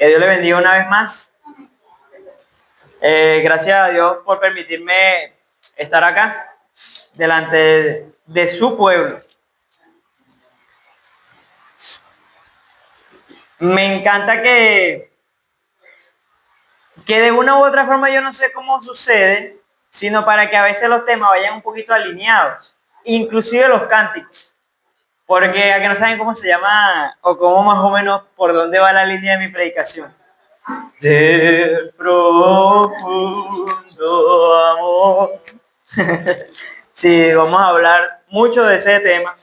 Que Dios le bendiga una vez más. Gracias a Dios por permitirme estar acá, delante de su pueblo. Me encanta que de una u otra forma, yo no sé cómo sucede, sino para que a veces los temas vayan un poquito alineados, inclusive los cánticos, porque a que no saben cómo se llama o cómo más o menos por dónde va la línea de mi predicación. Del profundo amor. Sí, vamos a hablar mucho de ese tema.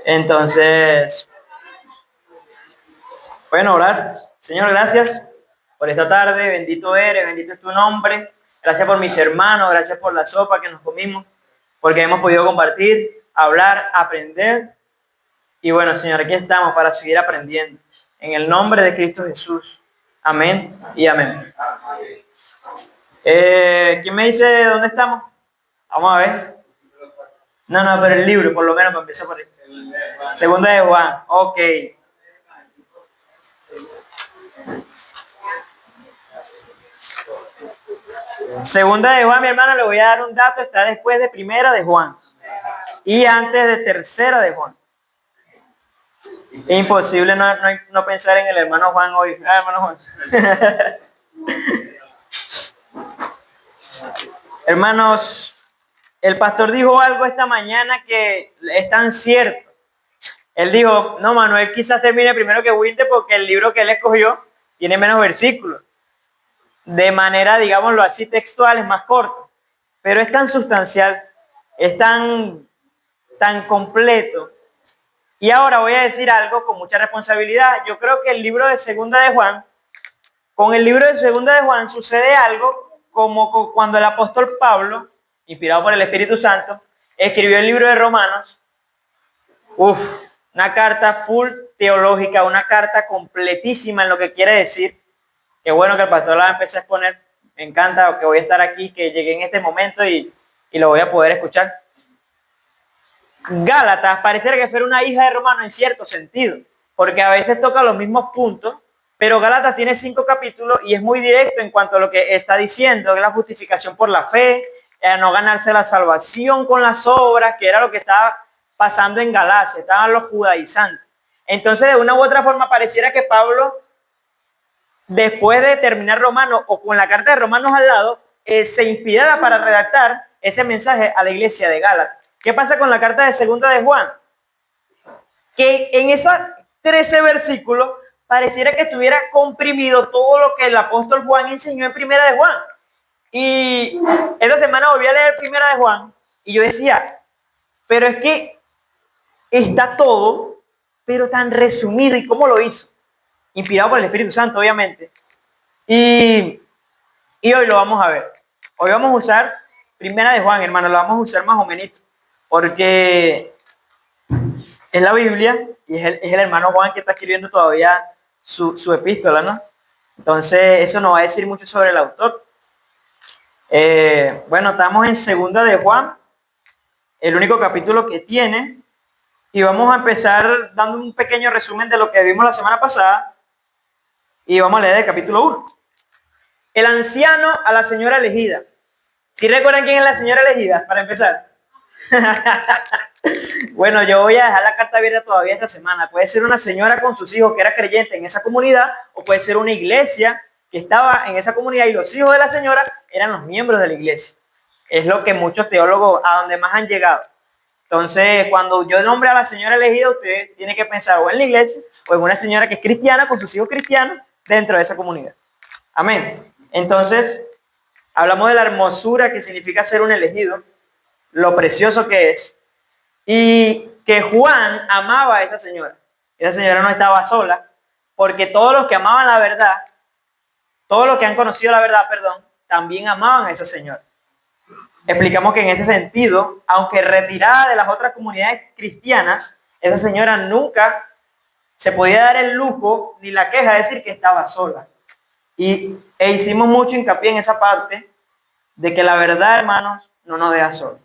Entonces, bueno, orar. Señor, gracias por esta tarde. Bendito eres, bendito es tu nombre. Gracias por mis hermanos, gracias por la sopa que nos comimos, porque hemos podido compartir, hablar, aprender. Y bueno, Señor, aquí estamos para seguir aprendiendo. En el nombre de Cristo Jesús. Amén y amén. ¿Quién me dice dónde estamos? Vamos a ver. No, pero el libro, por lo menos, para empezar por ahí. Segunda de Juan, ok. Segunda de Juan, mi hermano, le voy a dar un dato, está después de primera de Juan y antes de tercera de Juan. Es imposible no pensar en el hermano Juan hoy. Hermano Juan. Hermanos, el pastor dijo algo esta mañana que es tan cierto. Él dijo, no, Manuel quizás termine primero que Wilde porque el libro que él escogió tiene menos versículos. De manera, digámoslo así, textual, es más corto. Pero es tan sustancial, es tan completo. Y ahora voy a decir algo con mucha responsabilidad. Yo creo que el libro de Segunda de Juan, con el libro de Segunda de Juan sucede algo como cuando el apóstol Pablo, inspirado por el Espíritu Santo, escribió el libro de Romanos. Una carta full teológica, una carta completísima en lo que quiere decir. Qué bueno que el pastor la empecé a exponer. Me encanta que voy a estar aquí, que llegué en este momento y lo voy a poder escuchar. Gálatas pareciera que fuera una hija de Romano en cierto sentido, porque a veces toca los mismos puntos, pero Gálatas tiene 5 capítulos y es muy directo en cuanto a lo que está diciendo, que es la justificación por la fe, no ganarse la salvación con las obras, que era lo que estaba pasando en Galacia, estaban los judaizantes. Entonces, de una u otra forma, pareciera que Pablo, después de terminar Romanos o con la carta de Romanos al lado, se inspirara para redactar ese mensaje a la iglesia de Gálatas. ¿Qué pasa con la carta de Segunda de Juan? Que en esos 13 versículos pareciera que estuviera comprimido todo lo que el apóstol Juan enseñó en Primera de Juan. Y esta semana volví a leer Primera de Juan y yo decía, pero es que está todo, pero tan resumido. ¿Y cómo lo hizo? Inspirado por el Espíritu Santo, obviamente. Y hoy lo vamos a ver. Hoy vamos a usar Primera de Juan, hermano, lo vamos a usar más o menos, porque es la Biblia y es el hermano Juan que está escribiendo todavía su epístola, ¿no? Entonces, eso nos va a decir mucho sobre el autor. Bueno, estamos en Segunda de Juan, el único capítulo que tiene, y vamos a empezar dando un pequeño resumen de lo que vimos la semana pasada, y vamos a leer el capítulo 1. El anciano a la señora elegida. ¿Sí recuerdan quién es la señora elegida, para empezar? Bueno, yo voy a dejar la carta abierta todavía esta semana. Puede ser una señora con sus hijos que era creyente en esa comunidad, o puede ser una iglesia que estaba en esa comunidad y los hijos de la señora eran los miembros de la iglesia. Es lo que muchos teólogos a donde más han llegado. Entonces, cuando yo nombre a la señora elegida, usted tiene que pensar o en la iglesia o en una señora que es cristiana con sus hijos cristianos dentro de esa comunidad. Amén. Entonces, hablamos de la hermosura que significa ser un elegido, lo precioso que es, y que Juan amaba a esa señora. Esa señora no estaba sola, porque todos los que amaban la verdad, todos los que han conocido la verdad, también amaban a esa señora. Explicamos que en ese sentido, aunque retirada de las otras comunidades cristianas, esa señora nunca se podía dar el lujo ni la queja de decir que estaba sola. E hicimos mucho hincapié en esa parte de que la verdad, hermanos, no nos deja solos.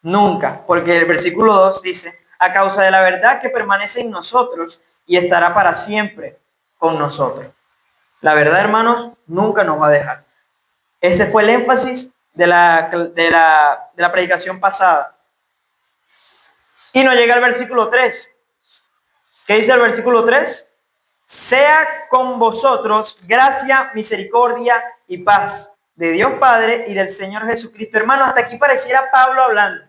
Nunca, porque el versículo 2 dice, a causa de la verdad que permanece en nosotros y estará para siempre con nosotros. La verdad, hermanos, nunca nos va a dejar. Ese fue el énfasis de la predicación pasada. Y nos llega el versículo 3. ¿Qué dice el versículo 3? Sea con vosotros gracia, misericordia y paz de Dios Padre y del Señor Jesucristo. Hermano, hasta aquí pareciera Pablo hablando.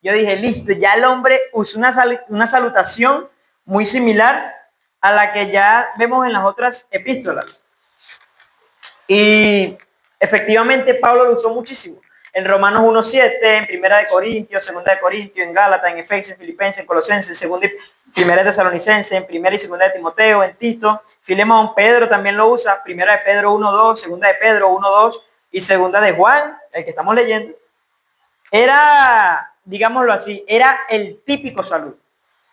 Yo dije, listo, ya el hombre usó una salutación muy similar a la que ya vemos en las otras epístolas. Y efectivamente Pablo lo usó muchísimo. En Romanos 1.7, en Primera de Corintios, Segunda de Corintios, en Gálatas, en Efesios, en Filipenses, en Colosenses, en Segunda y Primera de Tesalonicenses, en Primera y Segunda de Timoteo, en Tito, Filemón. Pedro también lo usa, Primera de Pedro 1.2, Segunda de Pedro 1.2 y Segunda de Juan, el que estamos leyendo. Era, digámoslo así, era el típico saludo,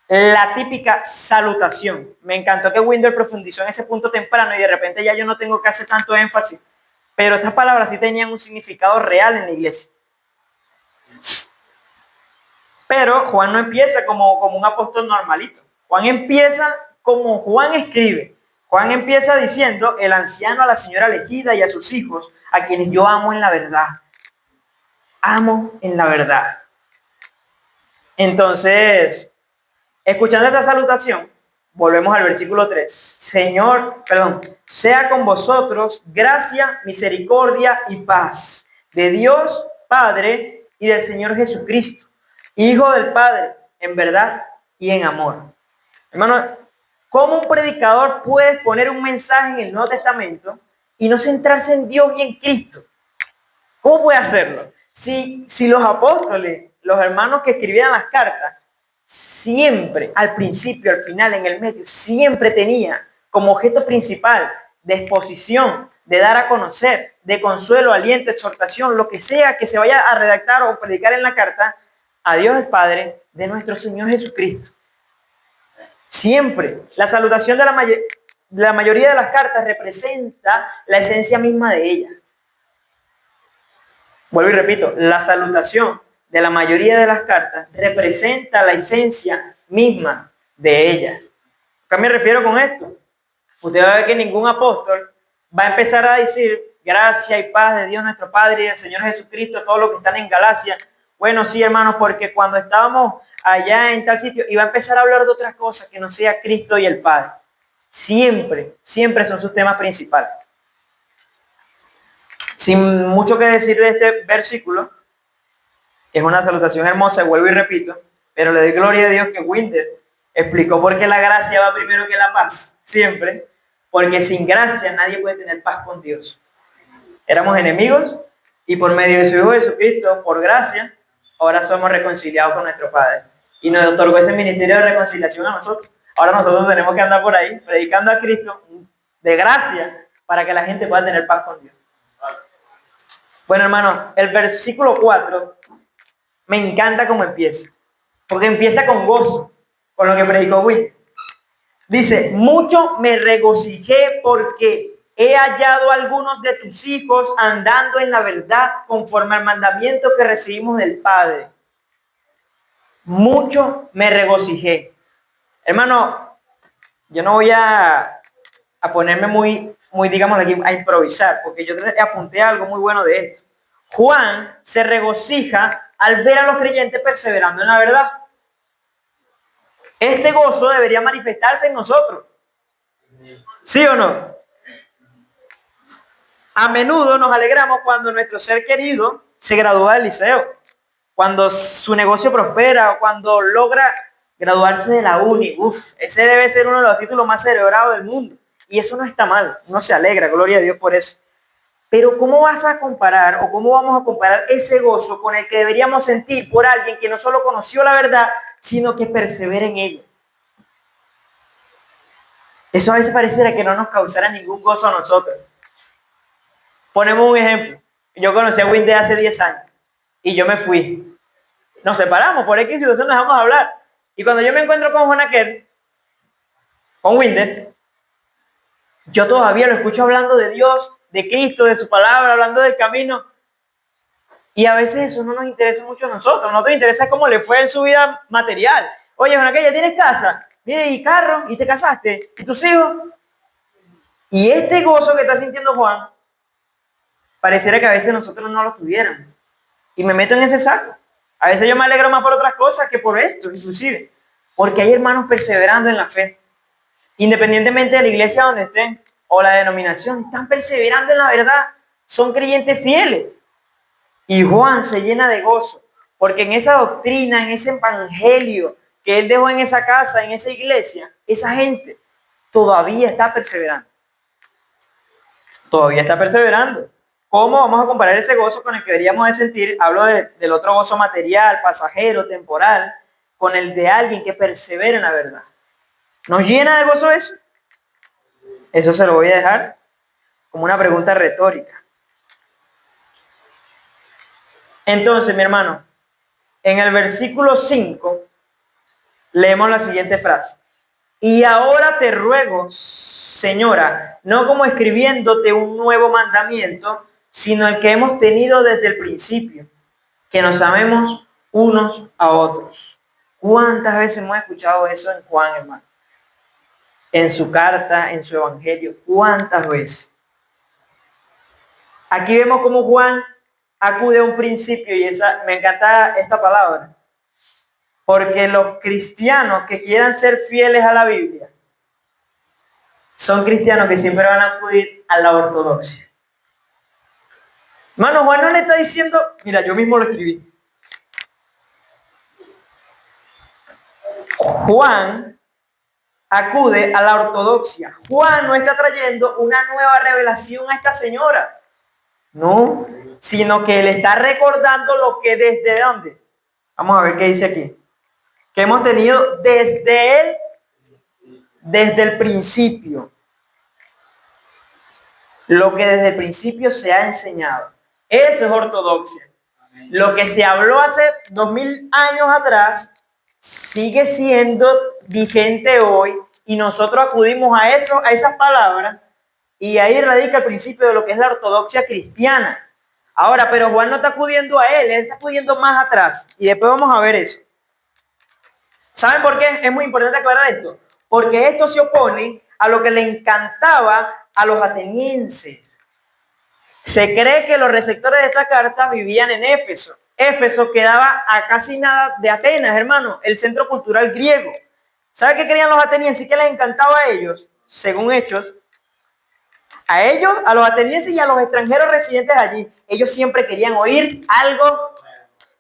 la típica salutación. Me encantó que Winder profundizó en ese punto temprano y de repente ya yo no tengo que hacer tanto énfasis, pero esas palabras sí tenían un significado real en la iglesia. Pero Juan no empieza como un apóstol normalito. Juan empieza como Juan escribe. Juan empieza diciendo: el anciano a la señora elegida y a sus hijos, a quienes yo amo en la verdad. Amo en la verdad. Entonces, escuchando esta salutación, volvemos al versículo 3. Sea con vosotros gracia, misericordia y paz de Dios Padre y del Señor Jesucristo, Hijo del Padre, en verdad y en amor. Hermano, ¿cómo un predicador puede poner un mensaje en el Nuevo Testamento y no centrarse en Dios y en Cristo? ¿Cómo puede hacerlo? Si los apóstoles, los hermanos que escribían las cartas, siempre, al principio, al final, en el medio, siempre tenía como objeto principal de exposición, de dar a conocer, de consuelo, aliento, exhortación, lo que sea que se vaya a redactar o predicar en la carta, a Dios el Padre de nuestro Señor Jesucristo. Siempre. La salutación de la mayoría de las cartas representa la esencia misma de ella. Vuelvo y repito, la salutación de la mayoría de las cartas representa la esencia misma de ellas. ¿A qué me refiero con esto? Usted va a ver que ningún apóstol va a empezar a decir gracia y paz de Dios nuestro Padre y del Señor Jesucristo a todos los que están en Galacia. Bueno, sí, hermanos, porque cuando estábamos allá en tal sitio, iba a empezar a hablar de otra cosa que no sea Cristo y el Padre. Siempre, siempre son sus temas principales. Sin mucho que decir de este versículo, que es una salutación hermosa, vuelvo y repito, pero le doy gloria a Dios que Winder explicó por qué la gracia va primero que la paz, siempre, porque sin gracia nadie puede tener paz con Dios. Éramos enemigos y por medio de su Hijo Jesucristo, por gracia, ahora somos reconciliados con nuestro Padre. Y nos otorgó ese ministerio de reconciliación a nosotros. Ahora nosotros tenemos que andar por ahí predicando a Cristo de gracia para que la gente pueda tener paz con Dios. Bueno, hermano, el versículo 4 me encanta cómo empieza, porque empieza con gozo, con lo que predicó Will. Dice: mucho me regocijé porque he hallado a algunos de tus hijos andando en la verdad conforme al mandamiento que recibimos del Padre. Mucho me regocijé. Hermano, yo no voy a ponerme muy, digamos aquí, a improvisar, porque yo apunté algo muy bueno de esto. Juan se regocija al ver a los creyentes perseverando en la verdad. Este gozo debería manifestarse en nosotros. ¿Sí o no? A menudo nos alegramos cuando nuestro ser querido se gradúa del liceo, cuando su negocio prospera o cuando logra graduarse de la uni. Ese debe ser uno de los títulos más celebrados del mundo. Y eso no está mal, uno se alegra, gloria a Dios por eso. Pero ¿cómo vas a comparar o cómo vamos a comparar ese gozo con el que deberíamos sentir por alguien que no solo conoció la verdad, sino que persevera en ella? Eso a veces pareciera que no nos causara ningún gozo a nosotros. Ponemos un ejemplo. Yo conocí a Winder hace 10 años y yo me fui. Nos separamos, por X situación nos dejamos hablar. Y cuando yo me encuentro con Jonaquer, con Winder, yo todavía lo escucho hablando de Dios, de Cristo, de su palabra, hablando del camino. Y a veces eso no nos interesa mucho a nosotros. No nos interesa cómo le fue en su vida material. Oye, Jonaquer, ¿ya tienes casa? Mire, y carro, y te casaste, y tus hijos. Y este gozo que está sintiendo Juan, pareciera que a veces nosotros no lo tuviéramos. Y me meto en ese saco. A veces yo me alegro más por otras cosas que por esto, inclusive. Porque hay hermanos perseverando en la fe. Independientemente de la iglesia donde estén o la denominación, están perseverando en la verdad. Son creyentes fieles. Y Juan se llena de gozo. Porque en esa doctrina, en ese evangelio que él dejó en esa casa, en esa iglesia, esa gente todavía está perseverando. Todavía está perseverando. ¿Cómo vamos a comparar ese gozo con el que deberíamos de sentir? Hablo del otro gozo material, pasajero, temporal, con el de alguien que persevera en la verdad. ¿Nos llena de gozo eso? Eso se lo voy a dejar como una pregunta retórica. Entonces, mi hermano, en el versículo 5 leemos la siguiente frase. Y ahora te ruego, señora, no como escribiéndote un nuevo mandamiento, sino el que hemos tenido desde el principio, que nos amemos unos a otros. ¿Cuántas veces hemos escuchado eso en Juan, hermano? En su carta, en su evangelio. ¿Cuántas veces? Aquí vemos cómo Juan acude a un principio y me encanta esta palabra. Porque los cristianos que quieran ser fieles a la Biblia son cristianos que siempre van a acudir a la ortodoxia. Hermano, Juan no le está diciendo, mira, yo mismo lo escribí. Juan acude a la ortodoxia. Juan no está trayendo una nueva revelación a esta señora. No, sino que le está recordando lo que desde dónde. Vamos a ver qué dice aquí. Que hemos tenido desde el principio. Lo que desde el principio se ha enseñado. Eso es ortodoxia. Lo que se habló hace 2000 años atrás sigue siendo vigente hoy y nosotros acudimos a eso, a esas palabras, y ahí radica el principio de lo que es la ortodoxia cristiana. Ahora, pero Juan no está acudiendo a él está acudiendo más atrás y después vamos a ver eso. ¿Saben por qué? Es muy importante aclarar esto. Porque esto se opone a lo que le encantaba a los atenienses. Se cree que los receptores de esta carta vivían en Éfeso. Éfeso quedaba a casi nada de Atenas, hermano, el centro cultural griego. ¿Sabe qué creían los atenienses y qué les encantaba a ellos? Según Hechos, a ellos, a los atenienses y a los extranjeros residentes allí, ellos siempre querían oír algo.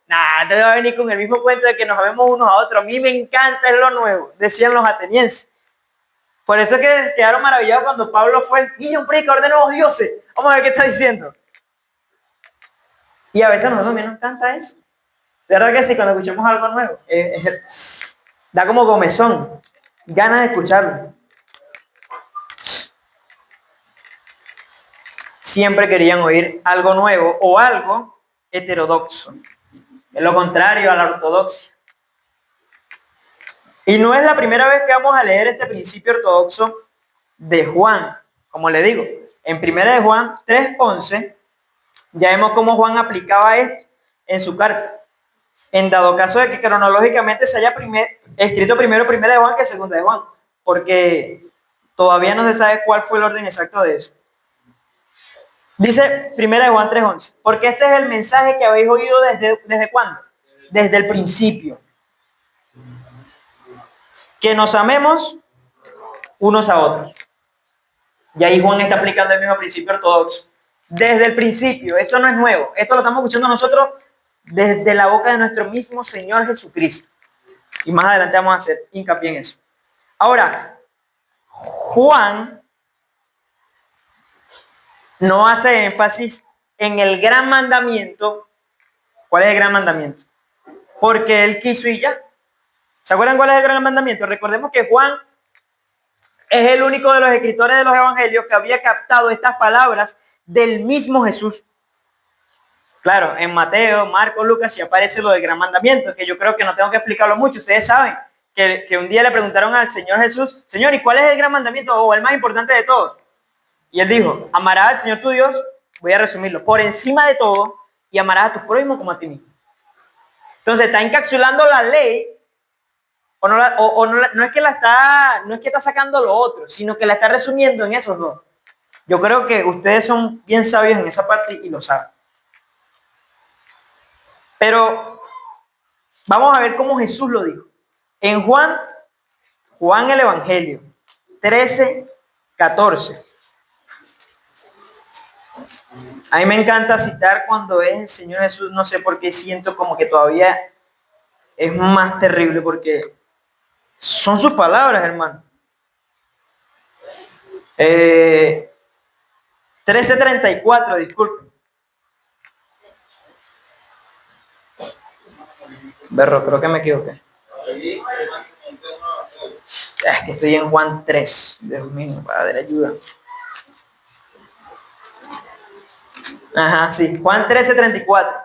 Nah, te va a venir con el mismo cuento de que nos vemos unos a otros. A mí me encanta lo nuevo, decían los atenienses. Por eso que quedaron maravillados cuando Pablo fue, y un predicador de nuevos dioses. Vamos a ver qué está diciendo. Y a veces a nosotros nos encanta eso. De verdad que sí, cuando escuchamos algo nuevo, da como comezón, ganas de escucharlo. Siempre querían oír algo nuevo o algo heterodoxo. Es lo contrario a la ortodoxia. Y no es la primera vez que vamos a leer este principio ortodoxo de Juan. Como le digo, en 1 de Juan 3:11, ya vemos cómo Juan aplicaba esto en su carta. En dado caso de que cronológicamente se haya escrito primero 1 de Juan que 2 de Juan. Porque todavía no se sabe cuál fue el orden exacto de eso. Dice 1 de Juan 3:11, porque este es el mensaje que habéis oído ¿desde cuándo? Desde el principio. Que nos amemos unos a otros. Y ahí Juan está aplicando el mismo principio ortodoxo. Desde el principio, eso no es nuevo. Esto lo estamos escuchando nosotros desde la boca de nuestro mismo Señor Jesucristo. Y más adelante vamos a hacer hincapié en eso. Ahora, Juan no hace énfasis en el gran mandamiento. ¿Cuál es el gran mandamiento? Porque él quiso y ya. ¿Se acuerdan cuál es el gran mandamiento? Recordemos que Juan es el único de los escritores de los evangelios que había captado estas palabras del mismo Jesús. Claro, en Mateo, Marcos, Lucas sí aparece lo del gran mandamiento, que yo creo que no tengo que explicarlo mucho. Ustedes saben que un día le preguntaron al Señor Jesús, Señor, ¿y cuál es el gran mandamiento o el más importante de todos? Y él dijo, amarás al Señor tu Dios, voy a resumirlo, por encima de todo, y amarás a tu prójimo como a ti mismo. Entonces está encapsulando la ley, no es que está sacando lo otro, sino que la está resumiendo en esos dos. Yo creo que ustedes son bien sabios en esa parte y lo saben. Pero vamos a ver cómo Jesús lo dijo. En Juan el Evangelio, 13:14. A mí me encanta citar cuando es el Señor Jesús, no sé por qué siento como que todavía es más terrible, porque son sus palabras, hermano. 13:34, disculpe. Berro, creo que me equivoqué. Es que estoy en Juan 3. Dios mío, Padre, ayuda. Ajá, sí. Juan 13:34.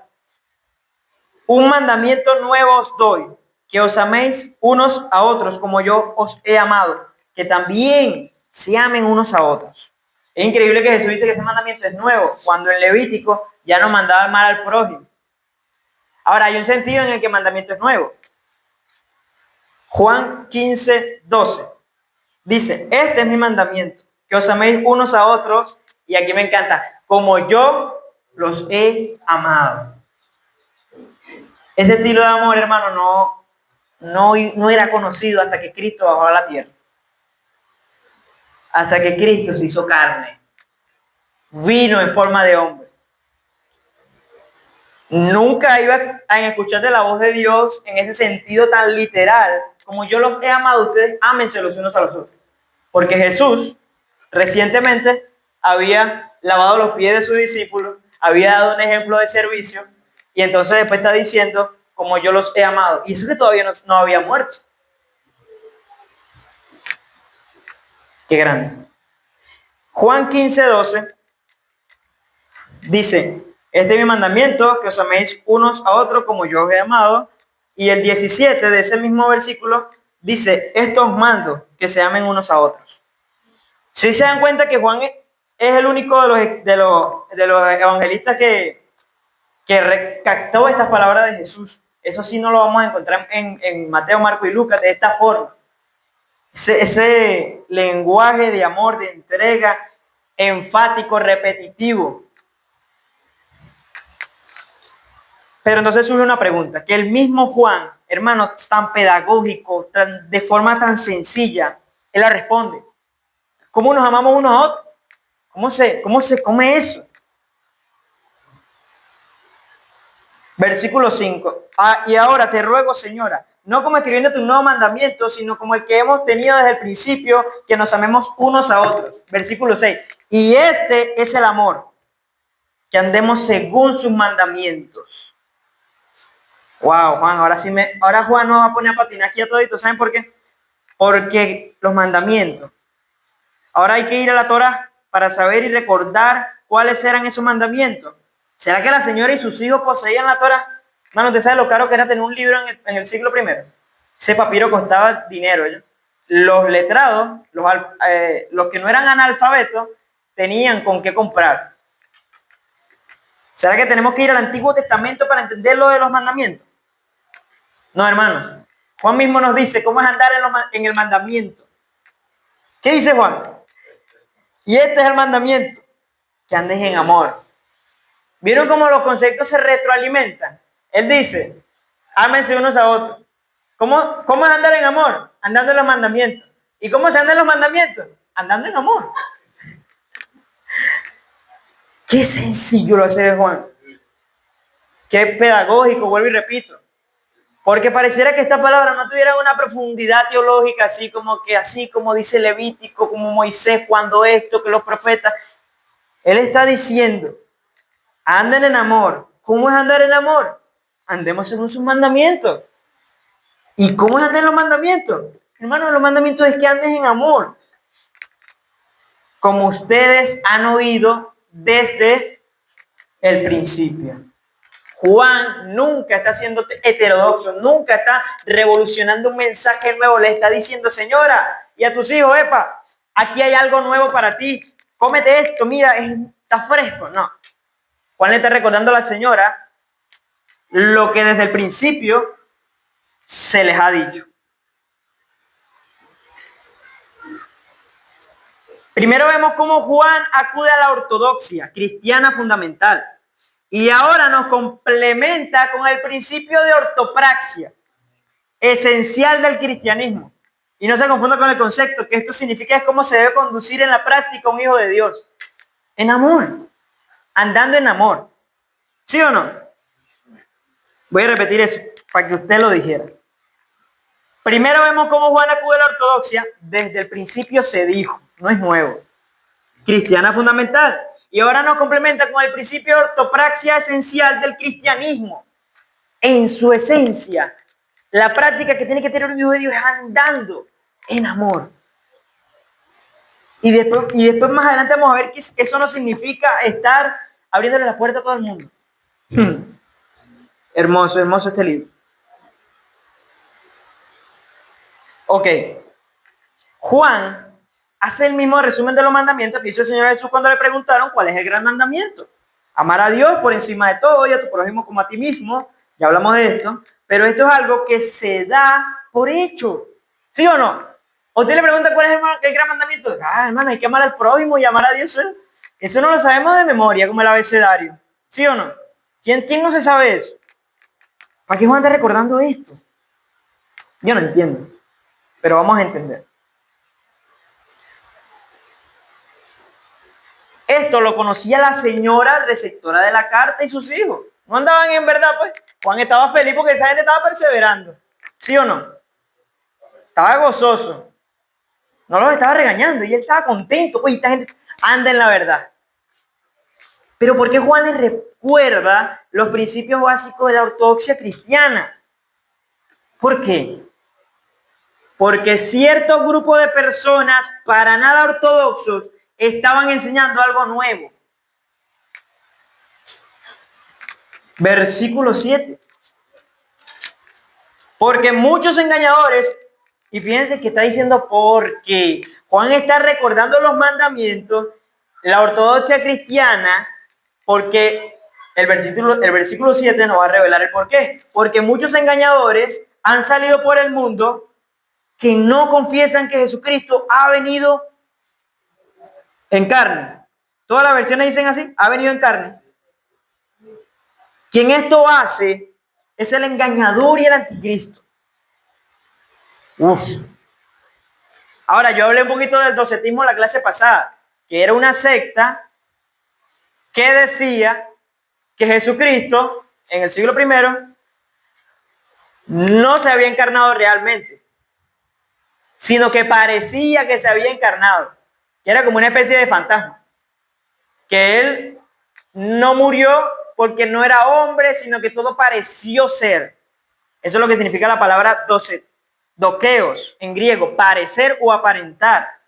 Un mandamiento nuevo os doy, que os améis unos a otros como yo os he amado, que también se amen unos a otros. Es increíble que Jesús dice que ese mandamiento es nuevo, cuando en Levítico ya no mandaba el mal al prójimo. Ahora, hay un sentido en el que el mandamiento es nuevo. Juan 15:12 dice, este es mi mandamiento, que os améis unos a otros, y aquí me encanta, como yo los he amado. Ese estilo de amor, hermano, no era conocido hasta que Cristo bajó a la tierra. Hasta que Cristo se hizo carne. Vino en forma de hombre. Nunca iba a escuchar de la voz de Dios en ese sentido tan literal. Como yo los he amado, ustedes ámense los unos a los otros. Porque Jesús recientemente había lavado los pies de sus discípulos, había dado un ejemplo de servicio, y entonces después está diciendo, como yo los he amado. Y eso que todavía no había muerto. Qué grande. Juan 15:12 dice, este es mi mandamiento, que os améis unos a otros como yo os he amado. Y el 17 de ese mismo versículo dice, esto os mando, que se amen unos a otros. Si se dan cuenta que Juan es el único de los evangelistas que recaptó estas palabras de Jesús. Eso sí no lo vamos a encontrar en Mateo, Marco y Lucas de esta forma. Ese lenguaje de amor, de entrega, enfático, repetitivo. Pero entonces surge una pregunta, que el mismo Juan, hermano, tan pedagógico, de forma tan sencilla, él la responde. ¿Cómo nos amamos unos a otros? ¿Cómo se come eso? Versículo 5. Y ahora te ruego, Señora, no como escribiéndote un nuevo mandamiento, sino como el que hemos tenido desde el principio, que nos amemos unos a otros. Versículo 6. Y este es el amor, que andemos según sus mandamientos. Wow, Juan, ahora Juan nos va a poner a patinar aquí a todito. ¿Saben por qué? Porque los mandamientos. Ahora hay que ir a la Torá para saber y recordar cuáles eran esos mandamientos. ¿Será que la señora y sus hijos poseían la Torá? Mano, ¿usted sabe lo caro que era tener un libro en el siglo I? Ese papiro costaba dinero. ¿Ya? Los letrados, los que no eran analfabetos, tenían con qué comprar. ¿Será que tenemos que ir al Antiguo Testamento para entender lo de los mandamientos? No, hermanos. Juan mismo nos dice cómo es andar en el mandamiento. ¿Qué dice Juan? Y este es el mandamiento, que andes en amor. ¿Vieron cómo los conceptos se retroalimentan? Él dice, ámense unos a otros. ¿Cómo es andar en amor? Andando en los mandamientos. ¿Y cómo se anda en los mandamientos? Andando en amor. Qué sencillo lo hace Juan. Qué pedagógico, vuelvo y repito. Porque pareciera que esta palabra no tuviera una profundidad teológica, así como dice Levítico, como Moisés, cuando esto, que los profetas. Él está diciendo, anden en amor. ¿Cómo es andar en amor? Andemos según sus mandamientos. ¿Y cómo es andar en los mandamientos? Hermano, los mandamientos es que andes en amor. Como ustedes han oído desde el principio. Juan nunca está siendo heterodoxo, nunca está revolucionando un mensaje nuevo. Le está diciendo, señora, y a tus hijos, epa, aquí hay algo nuevo para ti. Cómete esto, mira, está fresco. No. Juan le está recordando a la señora lo que desde el principio se les ha dicho. Primero vemos cómo Juan acude a la ortodoxia cristiana fundamental. Y ahora nos complementa con el principio de ortopraxia, esencial del cristianismo. Y no se confunda con el concepto, que esto significa es cómo se debe conducir en la práctica un hijo de Dios. En amor, andando en amor. ¿Sí o no? Voy a repetir eso, para que usted lo dijera. Primero vemos cómo Juan acude a la ortodoxia. Desde el principio se dijo, no es nuevo. Cristiana fundamental. Y ahora nos complementa con el principio de ortopraxia esencial del cristianismo. En su esencia, la práctica que tiene que tener un hijo de Dios es andando en amor. Y después más adelante vamos a ver que eso no significa estar abriéndole la puerta a todo el mundo. Hermoso, hermoso este libro. Ok. Juan hace el mismo resumen de los mandamientos que hizo el Señor Jesús cuando le preguntaron cuál es el gran mandamiento. Amar a Dios por encima de todo y a tu prójimo como a ti mismo. Ya hablamos de esto. Pero esto es algo que se da por hecho. ¿Sí o no? O usted le pregunta cuál es el gran mandamiento. Hermano, hay que amar al prójimo y amar a Dios. Eso no lo sabemos de memoria, como el abecedario. ¿Sí o no? ¿Quién no se sabe eso? ¿Para qué Juan está recordando esto? Yo no entiendo. Pero vamos a entender. Esto lo conocía la señora receptora de la carta y sus hijos. No andaban en verdad, pues. Juan estaba feliz porque esa gente estaba perseverando. ¿Sí o no? Estaba gozoso. No los estaba regañando y él estaba contento. Pues esta gente anda en la verdad. Pero ¿por qué Juan les recuerda los principios básicos de la ortodoxia cristiana? ¿Por qué? Porque cierto grupo de personas para nada ortodoxos estaban enseñando algo nuevo. Versículo 7. Porque muchos engañadores, y fíjense que está diciendo porque Juan está recordando los mandamientos, la ortodoxia cristiana, porque el versículo 7 nos va a revelar el por qué. Porque muchos engañadores han salido por el mundo que no confiesan que Jesucristo ha venido en carne. Todas las versiones dicen así, ha venido en carne. Quien esto hace es el engañador y el anticristo. Uf. Ahora, yo hablé un poquito del docetismo en la clase pasada, que era una secta que decía que Jesucristo en el siglo I no se había encarnado realmente, sino que parecía que se había encarnado, que era como una especie de fantasma, que él no murió porque no era hombre, sino que todo pareció ser. Eso es lo que significa la palabra dokeos en griego, parecer o aparentar.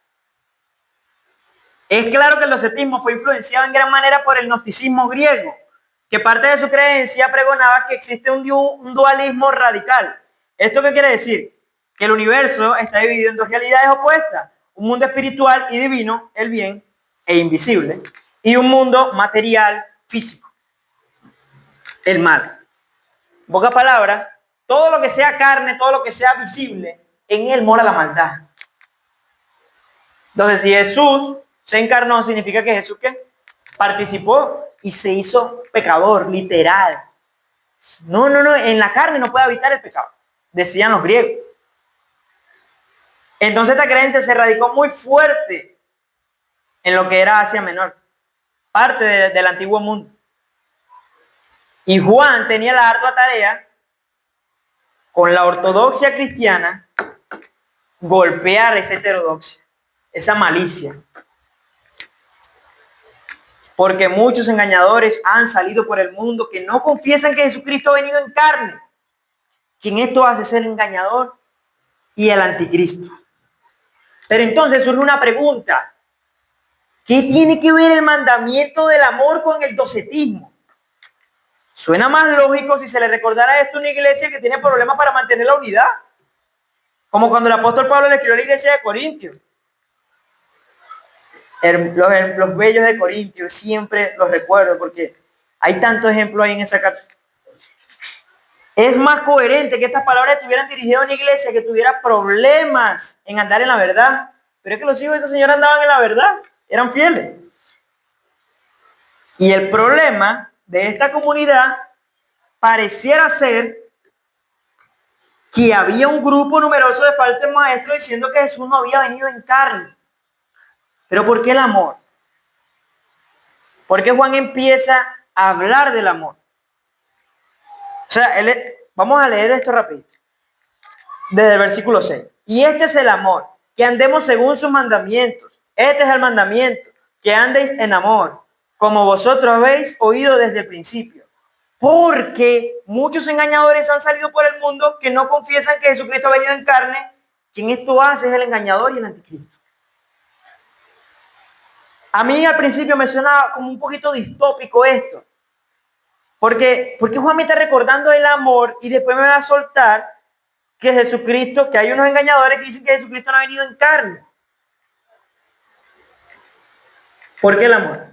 Es claro que el docetismo fue influenciado en gran manera por el gnosticismo griego, que parte de su creencia pregonaba que existe un dualismo radical. ¿Esto qué quiere decir? Que el universo está dividido en dos realidades opuestas, un mundo espiritual y divino, el bien e invisible, y un mundo material, físico, el mal. En pocas palabras, todo lo que sea carne, todo lo que sea visible, en él mora la maldad. Entonces, si Jesús se encarnó, significa que Jesús ¿qué? Participó y se hizo pecador, literal. No, en la carne no puede habitar el pecado, decían los griegos. Entonces esta creencia se radicó muy fuerte en lo que era Asia Menor, parte del antiguo mundo. Y Juan tenía la ardua tarea, con la ortodoxia cristiana, golpear esa heterodoxia, esa malicia. Porque muchos engañadores han salido por el mundo que no confiesan que Jesucristo ha venido en carne. Quien esto hace es el engañador y el anticristo. Pero entonces surge una pregunta. ¿Qué tiene que ver el mandamiento del amor con el docetismo? Suena más lógico si se le recordara esto a una iglesia que tiene problemas para mantener la unidad. Como cuando el apóstol Pablo le escribió a la iglesia de Corintios. Los bellos de Corintios, siempre los recuerdo porque hay tantos ejemplos ahí en esa carta. Es más coherente que estas palabras estuvieran dirigidas a una iglesia que tuviera problemas en andar en la verdad pero es que los hijos de esa señora andaban en la verdad, eran fieles. Y el problema de esta comunidad pareciera ser que había un grupo numeroso de falsos maestros diciendo que Jesús no había venido en carne. Pero ¿por qué el amor? ¿Por qué Juan empieza a hablar del amor? O sea, vamos a leer esto rapidito. Desde el versículo 6. Y este es el amor, que andemos según sus mandamientos. Este es el mandamiento, que andéis en amor, como vosotros habéis oído desde el principio. Porque muchos engañadores han salido por el mundo que no confiesan que Jesucristo ha venido en carne. Quien esto hace es el engañador y el anticristo. A mí al principio me suena como un poquito distópico esto. Porque Juan me está recordando el amor y después me va a soltar que Jesucristo, que hay unos engañadores que dicen que Jesucristo no ha venido en carne. ¿Por qué el amor?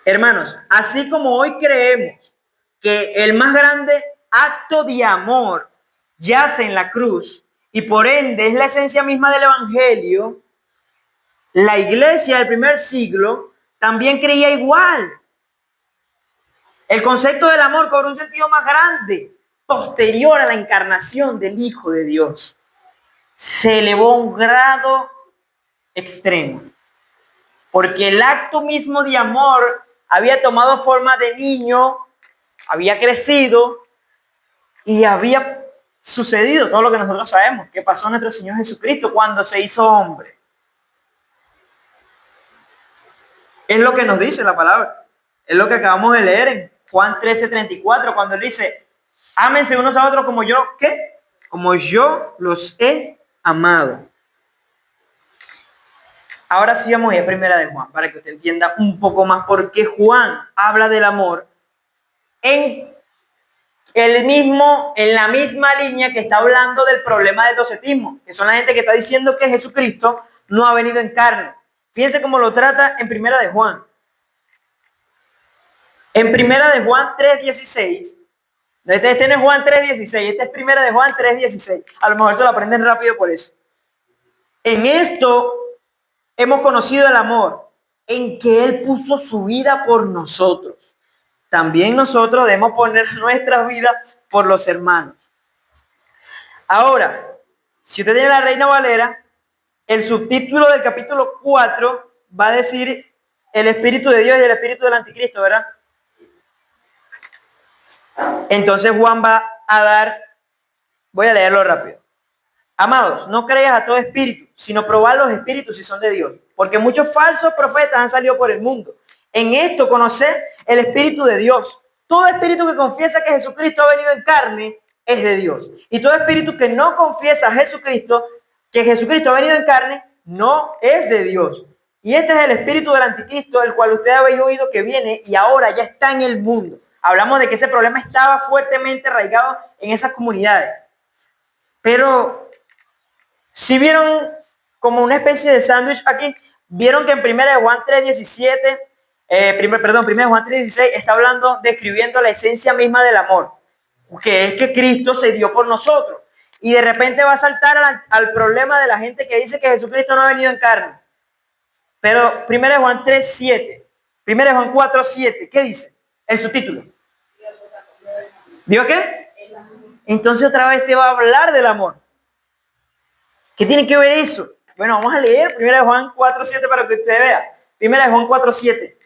Hermanos, así como hoy creemos que el más grande acto de amor yace en la cruz y por ende es la esencia misma del evangelio, la iglesia del primer siglo también creía igual. El concepto del amor cobró un sentido más grande, posterior a la encarnación del Hijo de Dios. Se elevó a un grado extremo, porque el acto mismo de amor había tomado forma de niño, había crecido y había sucedido todo lo que nosotros sabemos que pasó a nuestro Señor Jesucristo cuando se hizo hombre. Es lo que nos dice la palabra, es lo que acabamos de leer en Juan 13:34, cuando él dice, ámense unos a otros como yo, ¿qué? Como yo los he amado. Ahora sí vamos a ir a primera de Juan, para que usted entienda un poco más por qué Juan habla del amor en la misma línea que está hablando del problema del docetismo, que son la gente que está diciendo que Jesucristo no ha venido en carne. Fíjense cómo lo trata en primera de Juan. En primera de Juan 3:16, este no es Juan 3:16, este es primera de Juan 3:16. A lo mejor se lo aprenden rápido por eso. En esto hemos conocido el amor, en que Él puso su vida por nosotros. También nosotros debemos poner nuestras vidas por los hermanos. Ahora, si usted tiene la Reina Valera, el subtítulo del capítulo 4 va a decir el Espíritu de Dios y el Espíritu del Anticristo, ¿verdad? Entonces Juan va a dar, voy a leerlo rápido. Amados, no creas a todo espíritu, sino probad los espíritus si son de Dios, porque muchos falsos profetas han salido por el mundo. En esto conoced el Espíritu de Dios. Todo espíritu que confiesa que Jesucristo ha venido en carne es de Dios. Y todo espíritu que no confiesa a Jesucristo, que Jesucristo ha venido en carne, no es de Dios. Y este es el espíritu del anticristo, el cual ustedes habéis oído que viene y ahora ya está en el mundo. Hablamos de que ese problema estaba fuertemente arraigado en esas comunidades. Pero si vieron como una especie de sándwich aquí, vieron que en 1 Juan 3:17, 1 Juan 3:16 está hablando, describiendo la esencia misma del amor, que es que Cristo se dio por nosotros. Y de repente va a saltar al problema de la gente que dice que Jesucristo no ha venido en carne. Pero 1 Juan 3:7, 1 Juan 4:7, ¿qué dice? El subtítulo. ¿Vio qué? Entonces otra vez te va a hablar del amor. ¿Qué tiene que ver eso? Bueno, vamos a leer 1 Juan 4:7 para que usted vea. 1 Juan 4:7.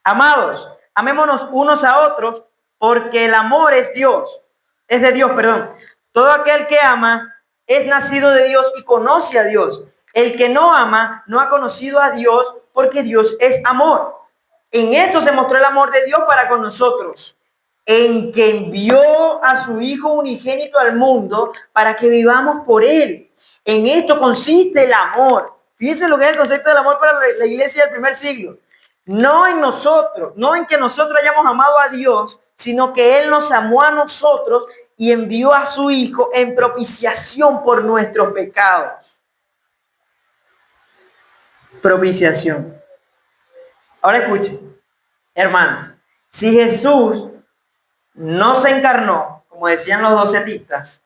Amados, amémonos unos a otros porque el amor es de Dios, perdón. Todo aquel que ama es nacido de Dios y conoce a Dios. El que no ama no ha conocido a Dios porque Dios es amor. En esto se mostró el amor de Dios para con nosotros, en que envió a su Hijo unigénito al mundo para que vivamos por Él. En esto consiste el amor. Fíjense lo que es el concepto del amor para la iglesia del primer siglo. No en nosotros, no en que nosotros hayamos amado a Dios, sino que Él nos amó a nosotros y envió a su Hijo en propiciación por nuestros pecados. Propiciación. Ahora escuchen, hermanos, si Jesús no se encarnó, como decían los docetistas,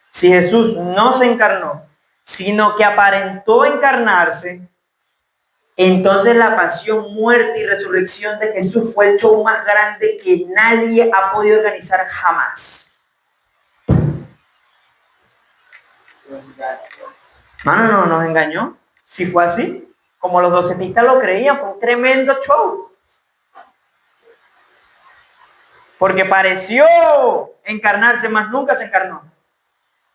si Jesús no se encarnó, sino que aparentó encarnarse, entonces la pasión, muerte y resurrección de Jesús fue el show más grande que nadie ha podido organizar jamás. Mano, no nos engañó. Si fue así, como los docetistas lo creían, fue un tremendo show. Porque pareció encarnarse, mas nunca se encarnó.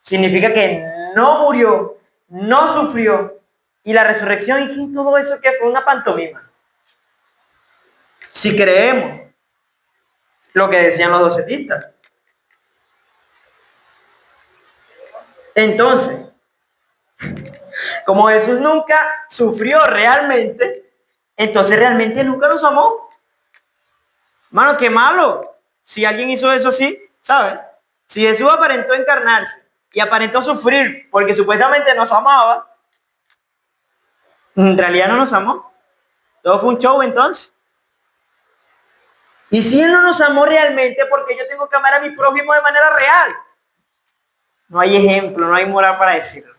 Significa que no murió, no sufrió. Y la resurrección, ¿y qué? Todo eso que fue una pantomima. Si creemos lo que decían los docetistas. Entonces, como Jesús nunca sufrió realmente, entonces realmente nunca nos amó. Mano, qué malo. Si alguien hizo eso así, ¿sabes? Si Jesús aparentó encarnarse y aparentó sufrir porque supuestamente nos amaba, en realidad no nos amó. Todo fue un show entonces. Y si Él no nos amó realmente, porque yo tengo que amar a mi prójimo de manera real. No hay ejemplo, no hay moral para decirlo.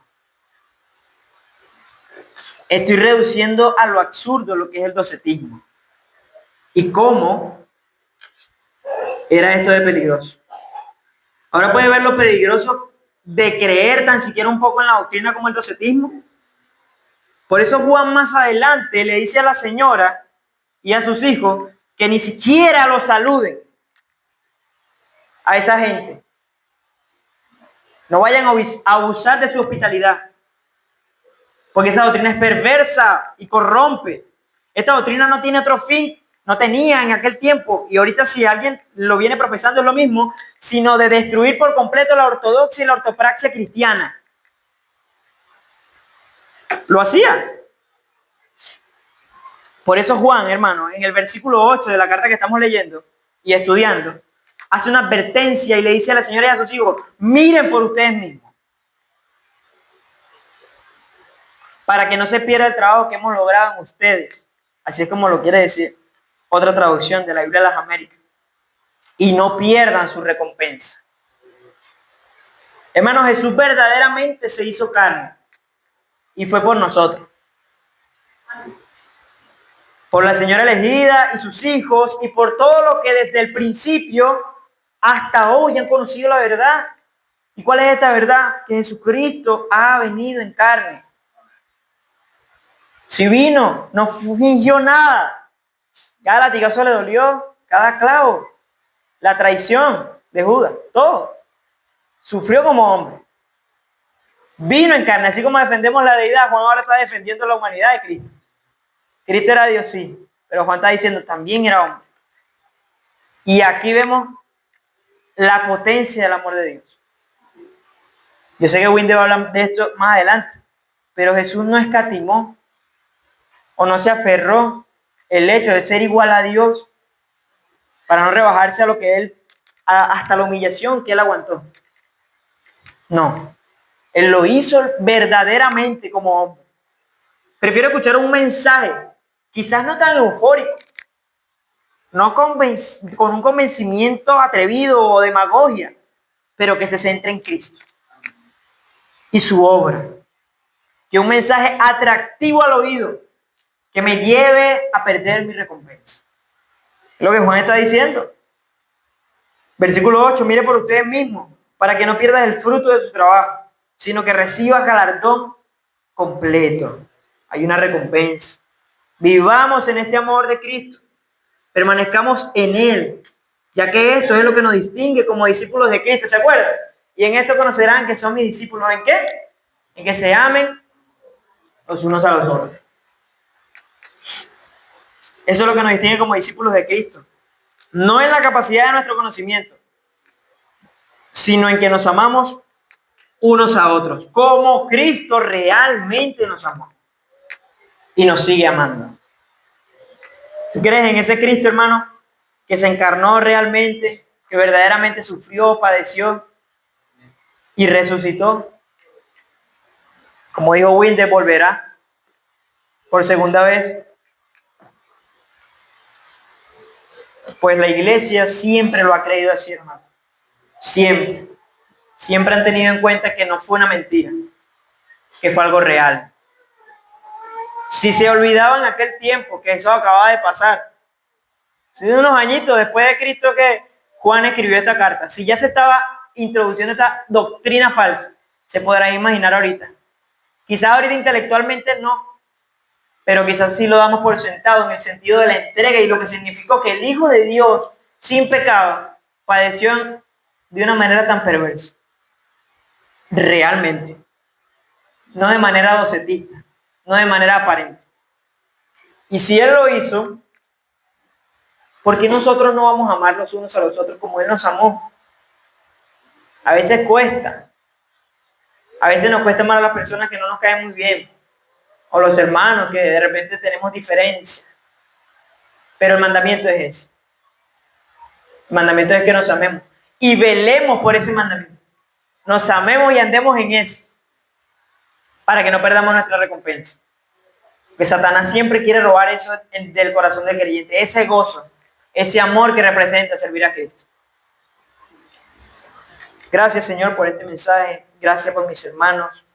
Estoy reduciendo a lo absurdo lo que es el docetismo. ¿Y cómo era esto de peligroso? Ahora puede ver lo peligroso de creer tan siquiera un poco en la doctrina como el docetismo. Por eso Juan más adelante le dice a la señora y a sus hijos que ni siquiera lo saluden a esa gente. No vayan a abusar de su hospitalidad. Porque esa doctrina es perversa y corrompe. Esta doctrina no tiene otro fin, no tenía en aquel tiempo, y ahorita si alguien lo viene profesando es lo mismo, sino de destruir por completo la ortodoxia y la ortopraxia cristiana. Lo hacía. Por eso Juan, hermano, en el versículo 8 de la carta que estamos leyendo y estudiando, hace una advertencia y le dice a la señora y a sus hijos, miren por ustedes mismos, para que no se pierda el trabajo que hemos logrado en ustedes. Así es como lo quiere decir otra traducción de la Biblia de las Américas. Y no pierdan su recompensa. Hermano, Jesús verdaderamente se hizo carne y fue por nosotros. Por la señora elegida y sus hijos y por todo lo que desde el principio hasta hoy han conocido la verdad. ¿Y cuál es esta verdad? Que Jesucristo ha venido en carne. Si vino, no fingió nada. Cada latigazo le dolió, cada clavo, la traición de Judas, todo. Sufrió como hombre. Vino en carne, así como defendemos la deidad, Juan ahora está defendiendo la humanidad de Cristo. Cristo era Dios, sí, pero Juan está diciendo también era hombre. Y aquí vemos la potencia del amor de Dios. Yo sé que Winde va a hablar de esto más adelante, pero Jesús no escatimó o no se aferró el hecho de ser igual a Dios para no rebajarse a lo que él, hasta la humillación que él aguantó. No, él lo hizo verdaderamente como hombre. Prefiero escuchar un mensaje, quizás no tan eufórico, no con un convencimiento atrevido o demagogia, pero que se centre en Cristo y su obra. Que un mensaje atractivo al oído, que me lleve a perder mi recompensa. Es lo que Juan está diciendo. Versículo 8, mire por ustedes mismos, para que no pierdas el fruto de su trabajo, sino que recibas galardón completo. Hay una recompensa. Vivamos en este amor de Cristo. Permanezcamos en Él, ya que esto es lo que nos distingue como discípulos de Cristo. ¿Se acuerdan? Y en esto conocerán que son mis discípulos. ¿En qué? En que se amen los unos a los otros. Eso es lo que nos distingue como discípulos de Cristo. No en la capacidad de nuestro conocimiento, sino en que nos amamos unos a otros, como Cristo realmente nos amó y nos sigue amando. ¿Tú crees en ese Cristo, hermano, que se encarnó realmente, que verdaderamente sufrió, padeció y resucitó? Como dijo Winde, volverá por segunda vez. Pues la iglesia siempre lo ha creído así, hermano. Siempre. Siempre han tenido en cuenta que no fue una mentira. que fue algo real. Si se olvidaban en aquel tiempo que eso acaba de pasar, hace unos añitos después de Cristo que Juan escribió esta carta, si ya se estaba introduciendo esta doctrina falsa, se podrá imaginar ahorita. Quizás ahorita intelectualmente no, pero quizás sí lo damos por sentado en el sentido de la entrega y lo que significó que el Hijo de Dios, sin pecado, padeció de una manera tan perversa. Realmente. No de manera docetista, no de manera aparente. Y si Él lo hizo, ¿por qué nosotros no vamos a amar los unos a los otros como Él nos amó? A veces cuesta. A veces nos cuesta amar a las personas que no nos caen muy bien. O los hermanos que de repente tenemos diferencia. Pero el mandamiento es ese. El mandamiento es que nos amemos. Y velemos por ese mandamiento. Nos amemos y andemos en eso. Para que no perdamos nuestra recompensa. Que Satanás siempre quiere robar eso del corazón del creyente. Ese gozo. Ese amor que representa servir a Cristo. Gracias, Señor, por este mensaje. Gracias por mis hermanos.